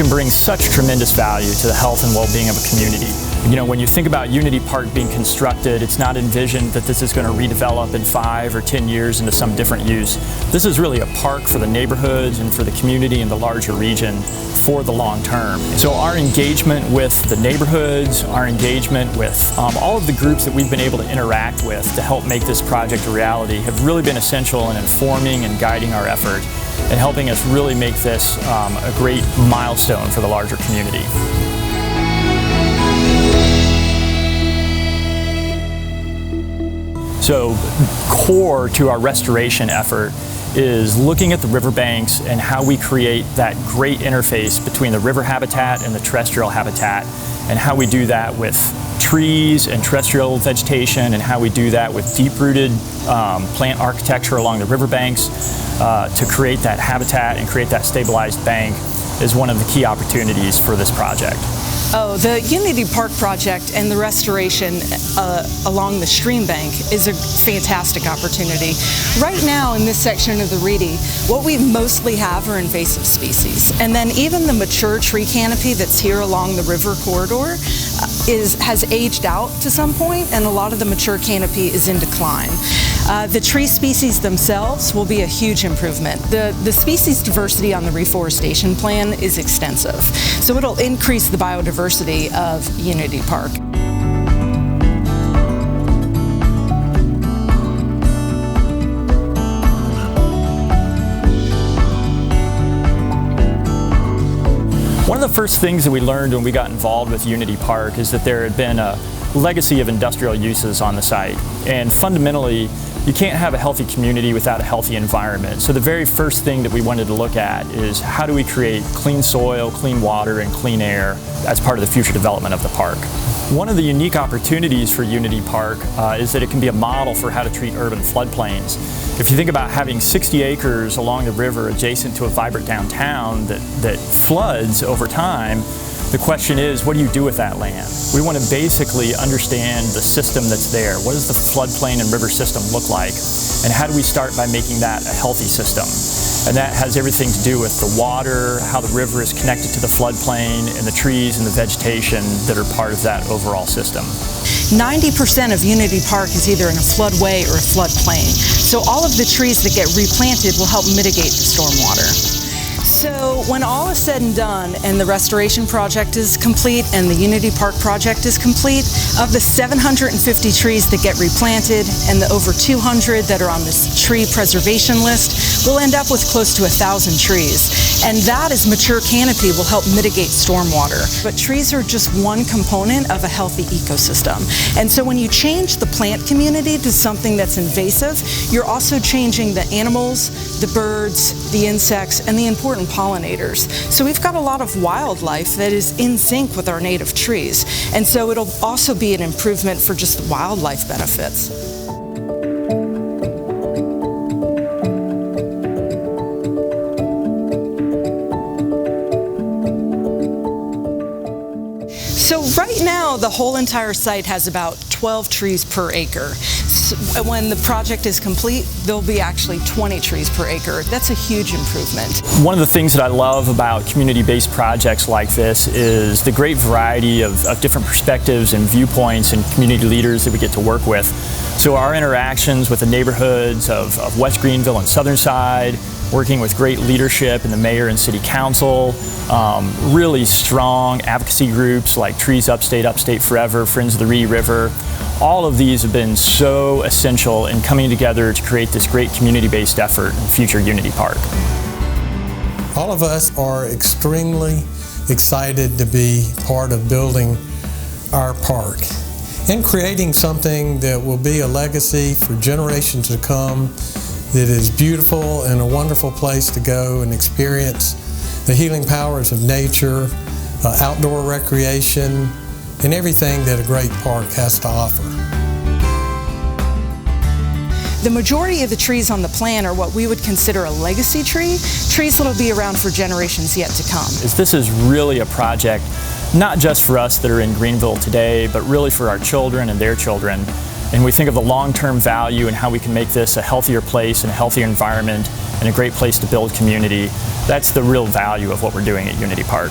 can bring such tremendous value to the health and well-being of a community. You know, when you think about Unity Park being constructed, it's not envisioned that this is going to redevelop in 5 or 10 years into some different use. This is really a park for the neighborhoods and for the community and the larger region for the long term. So our engagement with the neighborhoods, our engagement with all of the groups that we've been able to interact with to help make this project a reality have really been essential in informing and guiding our effort and helping us really make this a great milestone for the larger community. So core to our restoration effort is looking at the riverbanks and how we create that great interface between the river habitat and the terrestrial habitat, and how we do that with trees and terrestrial vegetation, and how we do that with deep-rooted plant architecture along the riverbanks to create that habitat and create that stabilized bank is one of the key opportunities for this project. Oh, the Unity Park project and the restoration along the stream bank is a fantastic opportunity. Right now in this section of the Reedy, what we mostly have are invasive species. And then even the mature tree canopy that's here along the river corridor has aged out to some point, and a lot of the mature canopy is in decline. The tree species themselves will be a huge improvement. The species diversity on the reforestation plan is extensive, so it'll increase the biodiversity of Unity Park. One of the first things that we learned when we got involved with Unity Park is that there had been a legacy of industrial uses on the site, and fundamentally you can't have a healthy community without a healthy environment. So the very first thing that we wanted to look at is how do we create clean soil, clean water, and clean air as part of the future development of the park. One of the unique opportunities for Unity Park is that it can be a model for how to treat urban floodplains. If you think about having 60 acres along the river adjacent to a vibrant downtown that floods over time, the question is, what do you do with that land? We want to basically understand the system that's there. What does the floodplain and river system look like? And how do we start by making that a healthy system? And that has everything to do with the water, how the river is connected to the floodplain, and the trees and the vegetation that are part of that overall system. 90% of Unity Park is either in a floodway or a floodplain. So all of the trees that get replanted will help mitigate the stormwater. So when all is said and done and the restoration project is complete and the Unity Park project is complete, of the 750 trees that get replanted and the over 200 that are on this tree preservation list, we'll end up with close to 1,000 trees. And that as mature canopy will help mitigate stormwater. But trees are just one component of a healthy ecosystem. And so when you change the plant community to something that's invasive, you're also changing the animals, the birds, the insects, and the important pollinators. So we've got a lot of wildlife that is in sync with our native trees. And so it'll also be an improvement for just the wildlife benefits. So right now, the whole entire site has about 12 trees per acre. So when the project is complete, there'll be actually 20 trees per acre. That's a huge improvement. One of the things that I love about community-based projects like this is the great variety of different perspectives and viewpoints and community leaders that we get to work with. So our interactions with the neighborhoods of West Greenville and Southern Side, working with great leadership in the mayor and city council, really strong advocacy groups like Trees Upstate, Upstate Forever, Friends of the Reedy River. All of these have been so essential in coming together to create this great community-based effort in future Unity Park. All of us are extremely excited to be part of building our park and creating something that will be a legacy for generations to come, that is beautiful and a wonderful place to go and experience the healing powers of nature, outdoor recreation, and everything that a great park has to offer. The majority of the trees on the plan are what we would consider a legacy tree, trees that will be around for generations yet to come. This is really a project not just for us that are in Greenville today, but really for our children and their children. And we think of the long-term value and how we can make this a healthier place and a healthier environment and a great place to build community. That's the real value of what we're doing at Unity Park.